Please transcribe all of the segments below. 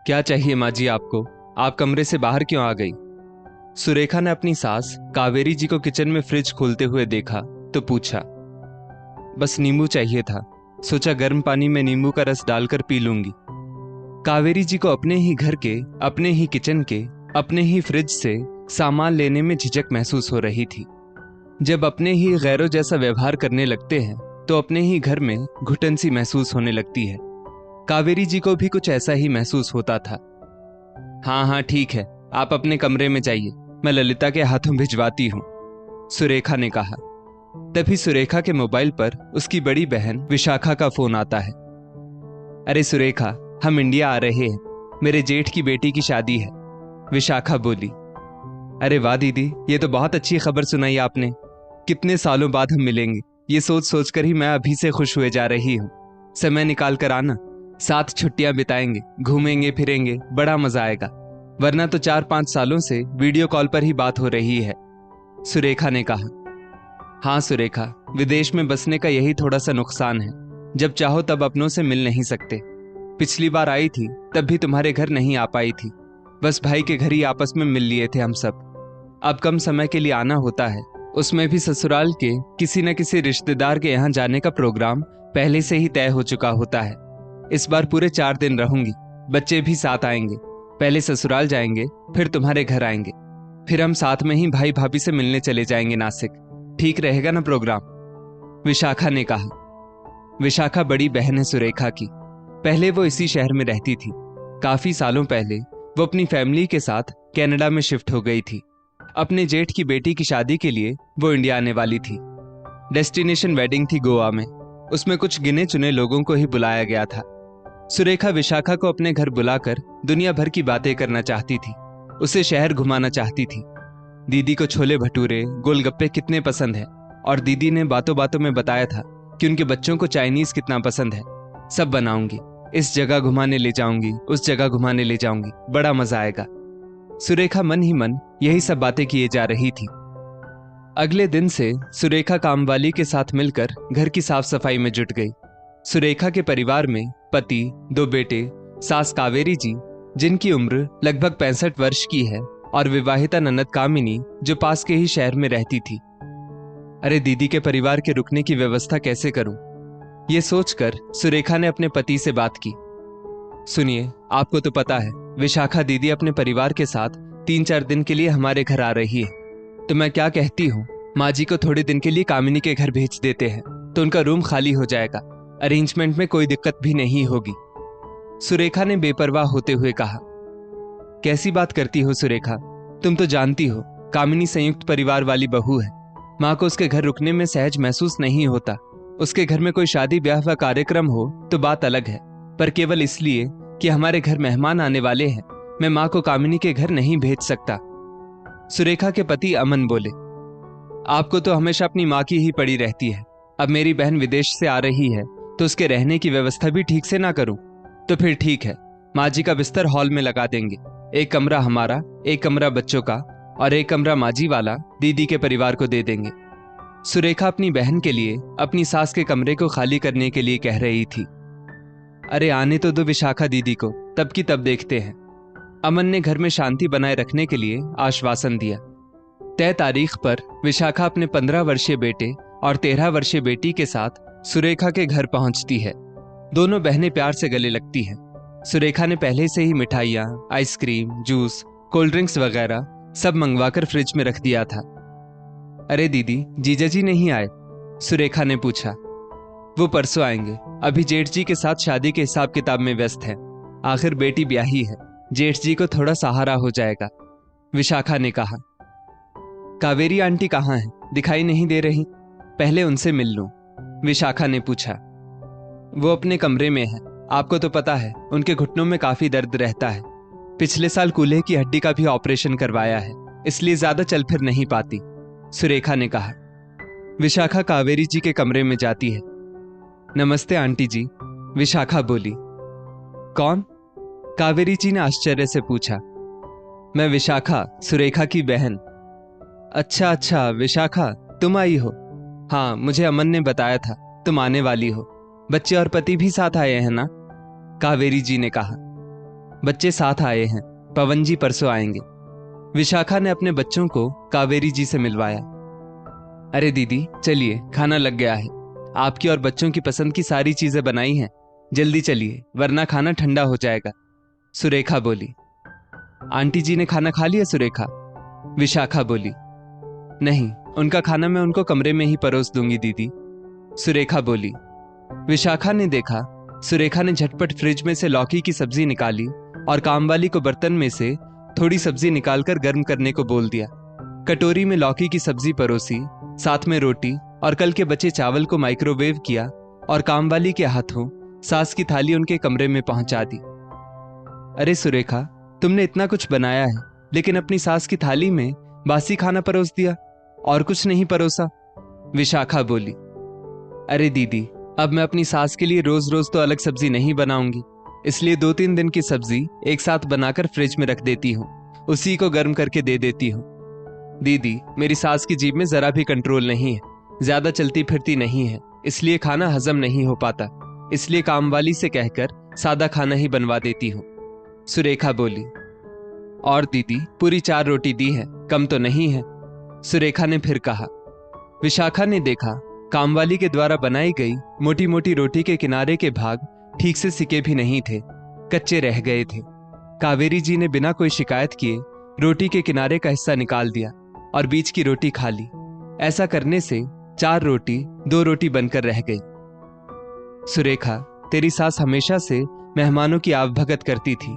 क्या चाहिए माँ जी आपको? आप कमरे से बाहर क्यों आ गई? सुरेखा ने अपनी सास कावेरी जी को किचन में फ्रिज खोलते हुए देखा तो पूछा। बस नींबू चाहिए था, सोचा गर्म पानी में नींबू का रस डालकर पी लूंगी। कावेरी जी को अपने ही घर के, अपने ही किचन के, अपने ही फ्रिज से सामान लेने में झिझक महसूस हो रही थी। जब अपने ही गैरों जैसा व्यवहार करने लगते हैं तो अपने ही घर में घुटन सी महसूस होने लगती है। कावेरी जी को भी कुछ ऐसा ही महसूस होता था। हाँ हाँ ठीक है, आप अपने कमरे में जाइए, मैं ललिता के हाथों भिजवाती हूँ, सुरेखा ने कहा। तभी सुरेखा के मोबाइल पर उसकी बड़ी बहन विशाखा का फोन आता है। अरे सुरेखा, हम इंडिया आ रहे हैं, मेरे जेठ की बेटी की शादी है, विशाखा बोली। अरे वाह दीदी, ये तो बहुत अच्छी खबर सुनाई आपने। कितने सालों बाद हम मिलेंगे, ये सोच सोच कर ही मैं अभी से खुश हुए जा रही हूँ। समय निकाल कर आना, साथ छुट्टियां बिताएंगे, घूमेंगे फिरेंगे, बड़ा मजा आएगा। वरना तो 4-5 सालों से वीडियो कॉल पर ही बात हो रही है, सुरेखा ने कहा। हाँ सुरेखा, विदेश में बसने का यही थोड़ा सा नुकसान है, जब चाहो तब अपनों से मिल नहीं सकते। पिछली बार आई थी तब भी तुम्हारे घर नहीं आ पाई थी, बस भाई के घर ही आपस में मिल लिए थे हम सब। अब कम समय के लिए आना होता है, उसमें भी ससुराल के किसी न किसी रिश्तेदार के यहाँ जाने का प्रोग्राम पहले से ही तय हो चुका होता है। इस बार पूरे 4 दिन रहूंगी, बच्चे भी साथ आएंगे। पहले ससुराल जाएंगे, फिर तुम्हारे घर आएंगे, फिर हम साथ में ही भाई भाभी से मिलने चले जाएंगे नासिक। ठीक रहेगा ना प्रोग्राम? विशाखा ने कहा। विशाखा बड़ी बहन है सुरेखा की, पहले वो इसी शहर में रहती थी। काफी सालों पहले वो अपनी फैमिली के साथ कनाडा में शिफ्ट हो गई थी। अपने जेठ की बेटी की शादी के लिए वो इंडिया आने वाली थी। डेस्टिनेशन वेडिंग थी गोवा में, उसमें कुछ गिने चुने लोगों को ही बुलाया गया था। सुरेखा विशाखा को अपने घर बुलाकर दुनिया भर की बातें करना चाहती थी, उसे शहर घुमाना चाहती थी। दीदी को छोले भटूरे, गोलगप्पे कितने पसंद है, और दीदी ने बातों बातों में बताया था कि उनके बच्चों को चाइनीज कितना पसंद है। सब बनाऊंगी, इस जगह घुमाने ले जाऊंगी, उस जगह घुमाने ले जाऊंगी, बड़ा मजा आएगा। सुरेखा मन ही मन यही सब बातें किए जा रही थी। अगले दिन से सुरेखा कामवाली के साथ मिलकर घर की साफ सफाई में जुट गई। सुरेखा के परिवार में पति, 2 बेटे, सास कावेरी जी जिनकी उम्र लगभग 65 वर्ष की है, और विवाहिता ननद कामिनी जो पास के ही शहर में रहती थी। अरे दीदी के परिवार के रुकने की व्यवस्था कैसे करूं, ये सोचकर सुरेखा ने अपने पति से बात की। सुनिए, आपको तो पता है विशाखा दीदी अपने परिवार के साथ 3-4 दिन के लिए हमारे घर आ रही है, तो मैं क्या कहती हूँ, माँ जी को थोड़े दिन के लिए कामिनी के घर भेज देते हैं, तो उनका रूम खाली हो जाएगा, अरेंजमेंट में कोई दिक्कत भी नहीं होगी, सुरेखा ने बेपरवाह होते हुए कहा। कैसी बात करती हो सुरेखा, तुम तो जानती हो कामिनी संयुक्त परिवार वाली बहू है। माँ को उसके घर रुकने में सहज महसूस नहीं होता। उसके घर में कोई शादी ब्याह व कार्यक्रम हो तो बात अलग है, पर केवल इसलिए कि हमारे घर मेहमान आने वाले हैं, मैं माँ को कामिनी के घर नहीं भेज सकता। सुरेखा के पति अमन बोले। आपको तो हमेशा अपनी माँ की ही पड़ी रहती है। अब मेरी बहन विदेश से आ रही है तो उसके रहने की व्यवस्था भी ठीक से ना करूं तो फिर ठीक है, माँ जी का बिस्तर हॉल में लगा देंगे। एक कमरा हमारा, एक कमरा बच्चों का, और एक कमरा माँ जी वाला दीदी के परिवार को दे देंगे। सुरेखा अपनी बहन के लिए अपनी सास के कमरे को खाली करने के लिए कह रही थी। अरे आने तो दो विशाखा दीदी को, तब की तब देखते हैं। अमन ने घर में शांति बनाए रखने के लिए आश्वासन दिया। तय तारीख पर विशाखा अपने 15 वर्षीय बेटे और 13 वर्षीय बेटी के साथ सुरेखा के घर पहुंचती है। दोनों बहनें प्यार से गले लगती हैं। सुरेखा ने पहले से ही मिठाइयाँ, आइसक्रीम, जूस, कोल्ड ड्रिंक्स वगैरह सब मंगवाकर फ्रिज में रख दिया था। अरे दीदी, जीजा जी नहीं आए? सुरेखा ने पूछा। वो परसों आएंगे, अभी जेठ जी के साथ शादी के हिसाब किताब में व्यस्त हैं। आखिर बेटी ब्याही है, जेठ जी को थोड़ा सहारा हो जाएगा, विशाखा ने कहा। कावेरी आंटी कहाँ हैं? दिखाई नहीं दे रही, पहले उनसे मिल लूं, विशाखा ने पूछा। वो अपने कमरे में है, आपको तो पता है उनके घुटनों में काफी दर्द रहता है। पिछले साल कूल्हे की हड्डी का भी ऑपरेशन करवाया है, इसलिए ज्यादा चल फिर नहीं पाती, सुरेखा ने कहा। विशाखा कावेरी जी के कमरे में जाती है। नमस्ते आंटी जी, विशाखा बोली। कौन? कावेरी जी ने आश्चर्य से पूछा। मैं विशाखा, सुरेखा की बहन। अच्छा अच्छा विशाखा, तुम आई हो? हाँ, मुझे अमन ने बताया था तुम आने वाली हो। बच्चे और पति भी साथ आए हैं ना? कावेरी जी ने कहा। बच्चे साथ आए हैं, पवन जी परसों आएंगे। विशाखा ने अपने बच्चों को कावेरी जी से मिलवाया। अरे दीदी चलिए, खाना लग गया है। आपकी और बच्चों की पसंद की सारी चीजें बनाई हैं, जल्दी चलिए वरना खाना ठंडा हो जाएगा, सुरेखा बोली। आंटी जी ने खाना खा लिया सुरेखा? विशाखा बोली। नहीं, उनका खाना मैं उनको कमरे में ही परोस दूंगी दीदी, सुरेखा बोली। विशाखा ने देखा सुरेखा ने झटपट फ्रिज में से लौकी की सब्जी निकाली और कामवाली को बर्तन में से थोड़ी सब्जी निकालकर गर्म करने को बोल दिया। कटोरी में लौकी की सब्जी परोसी, साथ में रोटी और कल के बचे चावल को माइक्रोवेव किया और कामवाली के हाथों सास की थाली उनके कमरे में पहुंचा दी। अरे सुरेखा, तुमने इतना कुछ बनाया है लेकिन अपनी सास की थाली में बासी खाना परोस दिया, और कुछ नहीं परोसा, विशाखा बोली। अरे दीदी, अब मैं अपनी सास के लिए रोज रोज तो अलग सब्जी नहीं बनाऊंगी, इसलिए 2-3 दिन की सब्जी एक साथ बनाकर फ्रिज में रख देती हूँ, उसी को गर्म करके दे देती हूँ। दीदी, मेरी सास की जीभ में जरा भी कंट्रोल नहीं है, ज्यादा चलती फिरती नहीं है, इसलिए खाना हजम नहीं हो पाता, इसलिए कामवाली से कहकर सादा खाना ही बनवा देती हूँ, सुरेखा बोली। और दीदी, पूरी 4 रोटी दी है, कम तो नहीं है, सुरेखा ने फिर कहा। विशाखा ने देखा कामवाली के द्वारा बनाई गई मोटी मोटी रोटी के किनारे के भाग ठीक से सिके भी नहीं थे, कच्चे रह गए थे। कावेरी जी ने बिना कोई शिकायत किए रोटी के किनारे का हिस्सा निकाल दिया और बीच की रोटी खा ली। ऐसा करने से 4 रोटी 2 रोटी बनकर रह गई। सुरेखा, तेरी सास हमेशा से मेहमानों की आवभगत करती थी,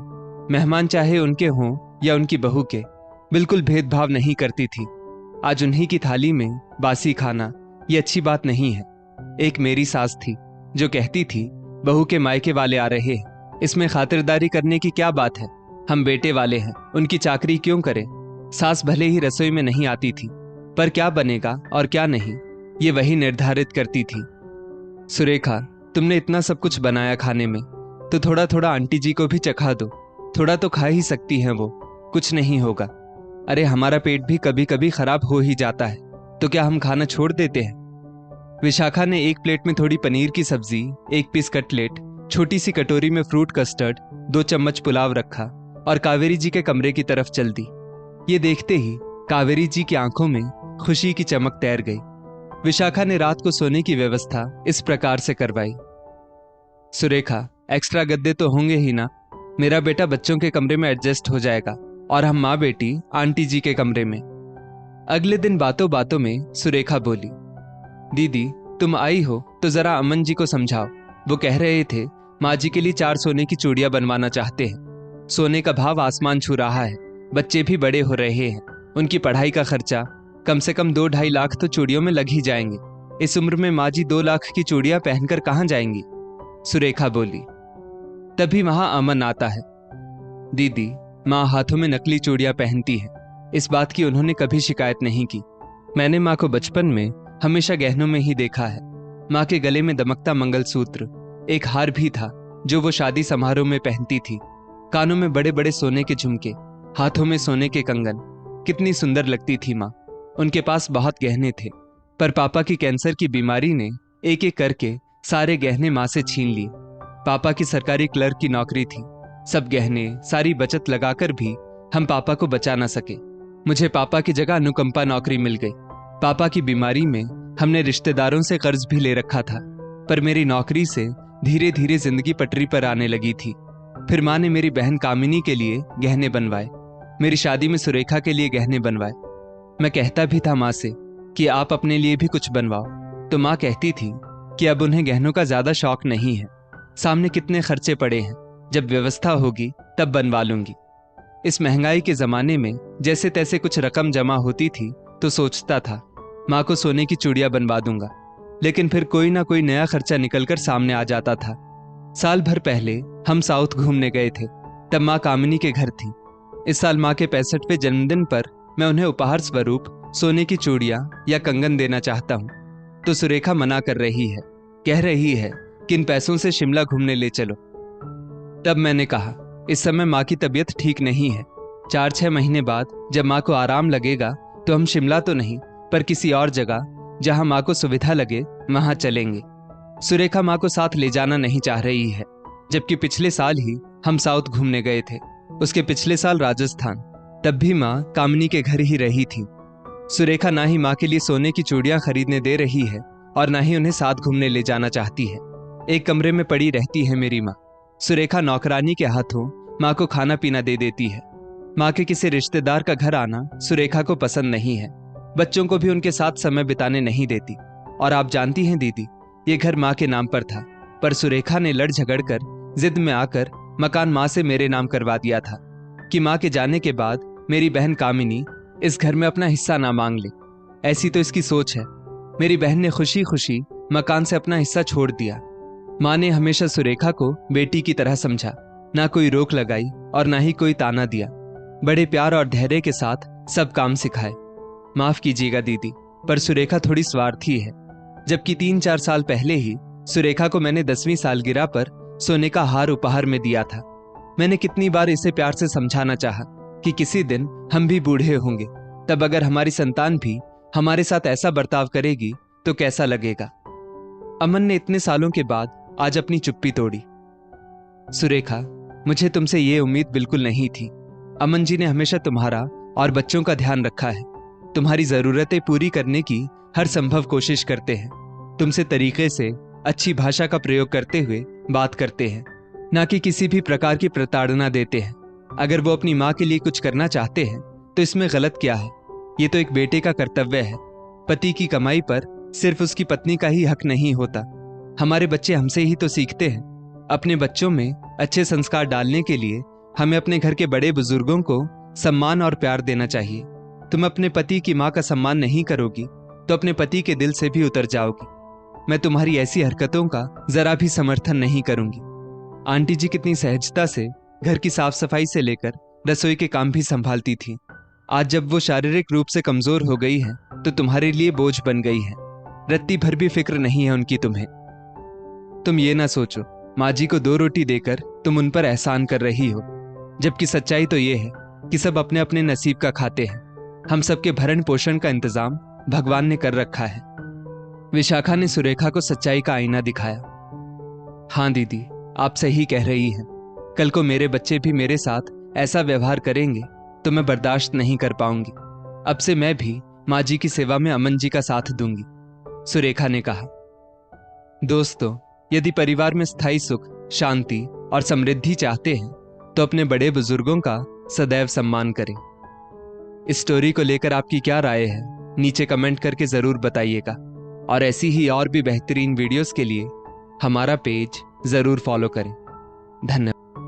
मेहमान चाहे उनके हों या उनकी बहू के, बिल्कुल भेदभाव नहीं करती थी। आज उन्हीं की थाली में बासी खाना ये अच्छी बात नहीं है। एक मेरी सास थी जो कहती थी बहू के मायके वाले आ रहे हैं, इसमें खातिरदारी करने की क्या बात है, हम बेटे वाले हैं, उनकी चाकरी क्यों करें। सास भले ही रसोई में नहीं आती थी, पर क्या बनेगा और क्या नहीं ये वही निर्धारित करती थी। सुरेखा, तुमने इतना सब कुछ बनाया खाने में, तो थोड़ा थोड़ा आंटी जी को भी चखा दो, थोड़ा तो खा ही सकती हैं वो, कुछ नहीं होगा। अरे हमारा पेट भी कभी कभी खराब हो ही जाता है, तो क्या हम खाना छोड़ देते हैं। विशाखा ने एक प्लेट में थोड़ी पनीर की सब्जी, 1 पीस कटलेट, छोटी सी कटोरी में फ्रूट कस्टर्ड, 2 चम्मच पुलाव रखा और कावेरी जी के कमरे की तरफ चल दी। ये देखते ही कावेरी जी की आंखों में खुशी की चमक तैर गई। विशाखा ने रात को सोने की व्यवस्था इस प्रकार से करवाई। सुरेखा, एक्स्ट्रा गद्दे तो होंगे ही ना, मेरा बेटा बच्चों के कमरे में एडजस्ट हो जाएगा और हम माँ बेटी आंटी जी के कमरे में। अगले दिन बातों बातों में सुरेखा बोली, दीदी तुम आई हो तो जरा अमन जी को समझाओ, वो कह रहे थे माँ जी के लिए 4 सोने की चूड़ियां बनवाना चाहते हैं। सोने का भाव आसमान छू रहा है, बच्चे भी बड़े हो रहे हैं, उनकी पढ़ाई का खर्चा कम से कम 2-2.5 लाख तो चूड़ियों में लग ही जाएंगे। इस उम्र में माँ जी 2 लाख की चूड़ियां पहनकर कहाँ जाएंगी, सुरेखा बोली। तभी वहां अमन आता है। दीदी, माँ हाथों में नकली चूड़ियां पहनती है, इस बात की उन्होंने कभी शिकायत नहीं की। मैंने माँ को बचपन में हमेशा गहनों में ही देखा है। माँ के गले में दमकता मंगलसूत्र, एक हार भी था जो वो शादी समारोह में पहनती थी, कानों में बड़े बड़े सोने के झुमके, हाथों में सोने के कंगन, कितनी सुंदर लगती थी माँ। उनके पास बहुत गहने थे, पर पापा की कैंसर की बीमारी ने एक एक करके सारे गहने माँ से छीन लिए। पापा की सरकारी क्लर्क की नौकरी थी, सब गहने सारी बचत लगाकर भी हम पापा को बचा ना सके। मुझे पापा की जगह अनुकंपा नौकरी मिल गई। पापा की बीमारी में हमने रिश्तेदारों से कर्ज भी ले रखा था, पर मेरी नौकरी से धीरे धीरे जिंदगी पटरी पर आने लगी थी। फिर माँ ने मेरी बहन कामिनी के लिए गहने बनवाए, मेरी शादी में सुरेखा के लिए गहने बनवाए। मैं कहता भी था माँ से कि आप अपने लिए भी कुछ बनवाओ, तो माँ कहती थी कि अब उन्हें गहनों का ज्यादा शौक नहीं है, सामने कितने खर्चे पड़े हैं, जब व्यवस्था होगी तब बनवा लूंगी। इस महंगाई के जमाने में जैसे तैसे कुछ रकम जमा होती थी तो सोचता था माँ को सोने की चूड़ियां बनवा दूंगा, लेकिन फिर कोई ना कोई नया खर्चा निकलकर सामने आ जाता था। साल भर पहले हम साउथ घूमने गए थे, तब माँ कामिनी के घर थी। इस साल माँ के 65वें जन्मदिन पर मैं उन्हें उपहार स्वरूप सोने की चूड़ियां या कंगन देना चाहता हूँ, तो सुरेखा मना कर रही है, कह रही है कि इन पैसों से शिमला घूमने ले चलो। तब मैंने कहा इस समय माँ की तबीयत ठीक नहीं है, 4-6 महीने बाद जब माँ को आराम लगेगा तो हम शिमला तो नहीं पर किसी और जगह जहां माँ को सुविधा लगे वहां चलेंगे। सुरेखा माँ को साथ ले जाना नहीं चाह रही है, जबकि पिछले साल ही हम साउथ घूमने गए थे, उसके पिछले साल राजस्थान। तब भी माँ कामिनी के घर ही रही थी। सुरेखा ना ही माँ के लिए सोने की चूड़ियां खरीदने दे रही है और ना ही उन्हें साथ घूमने ले जाना चाहती है। एक कमरे में पड़ी रहती है मेरी माँ। सुरेखा नौकरानी के हाथों माँ को खाना पीना दे देती है। माँ के किसी रिश्तेदार का घर आना सुरेखा को पसंद नहीं है। बच्चों को भी उनके साथ समय बिताने नहीं देती। और आप जानती हैं दीदी, ये घर माँ के नाम पर था, पर सुरेखा ने लड़ झगड़ कर जिद में आकर मकान माँ से मेरे नाम करवा दिया था कि माँ के जाने के बाद मेरी बहन कामिनी इस घर में अपना हिस्सा ना मांग ले। ऐसी तो इसकी सोच है। मेरी बहन ने खुशी खुशी मकान से अपना हिस्सा छोड़ दिया। माँ ने हमेशा सुरेखा को बेटी की तरह समझा, ना कोई रोक लगाई और ना ही कोई ताना दिया। बड़े प्यार और धैर्य के साथ सब काम सिखाए। माफ कीजिएगा दीदी, पर सुरेखा थोड़ी स्वार्थी है। जबकि 3-4 साल पहले ही सुरेखा को मैंने 10वीं सालगिरह पर सोने का हार उपहार में दिया था। मैंने कितनी बार इसे प्यार से समझाना चाहा कि किसी दिन हम भी बूढ़े होंगे, तब अगर हमारी संतान भी हमारे साथ ऐसा बर्ताव करेगी तो कैसा लगेगा। अमन ने इतने सालों के बाद आज अपनी चुप्पी तोड़ी। सुरेखा, मुझे तुमसे ये उम्मीद बिल्कुल नहीं थी। अमन जी ने हमेशा तुम्हारा और बच्चों का ध्यान रखा है। तुम्हारी जरूरतें पूरी करने की हर संभव कोशिश करते हैं। तुमसे तरीके से अच्छी भाषा का प्रयोग करते हुए बात करते हैं, ना कि किसी भी प्रकार की प्रताड़ना देते हैं। अगर वो अपनी माँ के लिए कुछ करना चाहते हैं तो इसमें गलत क्या है। ये तो एक बेटे का कर्तव्य है। पति की कमाई पर सिर्फ उसकी पत्नी का ही हक नहीं होता। हमारे बच्चे हमसे ही तो सीखते हैं। अपने बच्चों में अच्छे संस्कार डालने के लिए हमें अपने घर के बड़े बुजुर्गों को सम्मान और प्यार देना चाहिए। तुम अपने पति की माँ का सम्मान नहीं करोगी तो अपने पति के दिल से भी उतर जाओगी। मैं तुम्हारी ऐसी हरकतों का जरा भी समर्थन नहीं करूंगी। आंटी जी कितनी सहजता से घर की साफ सफाई से लेकर रसोई के काम भी संभालती थी। आज जब वो शारीरिक रूप से कमजोर हो गई है तो तुम्हारे लिए बोझ बन गई है। रत्ती भर भी फिक्र नहीं है उनकी तुम्हें। तुम ये ना सोचो माँ जी को 2 रोटी देकर तुम उन पर एहसान कर रही हो, जबकि सच्चाई तो ये है कि सब अपने अपने नसीब का खाते हैं। हम सबके भरण पोषण का इंतजाम भगवान ने कर रखा है। विशाखा ने सुरेखा को सच्चाई का आईना दिखाया। हाँ दीदी, आप सही कह रही हैं। कल को मेरे बच्चे भी मेरे साथ ऐसा व्यवहार करेंगे तो मैं बर्दाश्त नहीं कर पाऊंगी। अब से मैं भी माँ जी की सेवा में अमन जी का साथ दूंगी, सुरेखा ने कहा। दोस्तों, यदि परिवार में स्थायी सुख, शांति और समृद्धि चाहते हैं तो अपने बड़े बुजुर्गों का सदैव सम्मान करें। इस स्टोरी को लेकर आपकी क्या राय है, नीचे कमेंट करके जरूर बताइएगा। और ऐसी ही और भी बेहतरीन वीडियोस के लिए हमारा पेज जरूर फॉलो करें। धन्यवाद।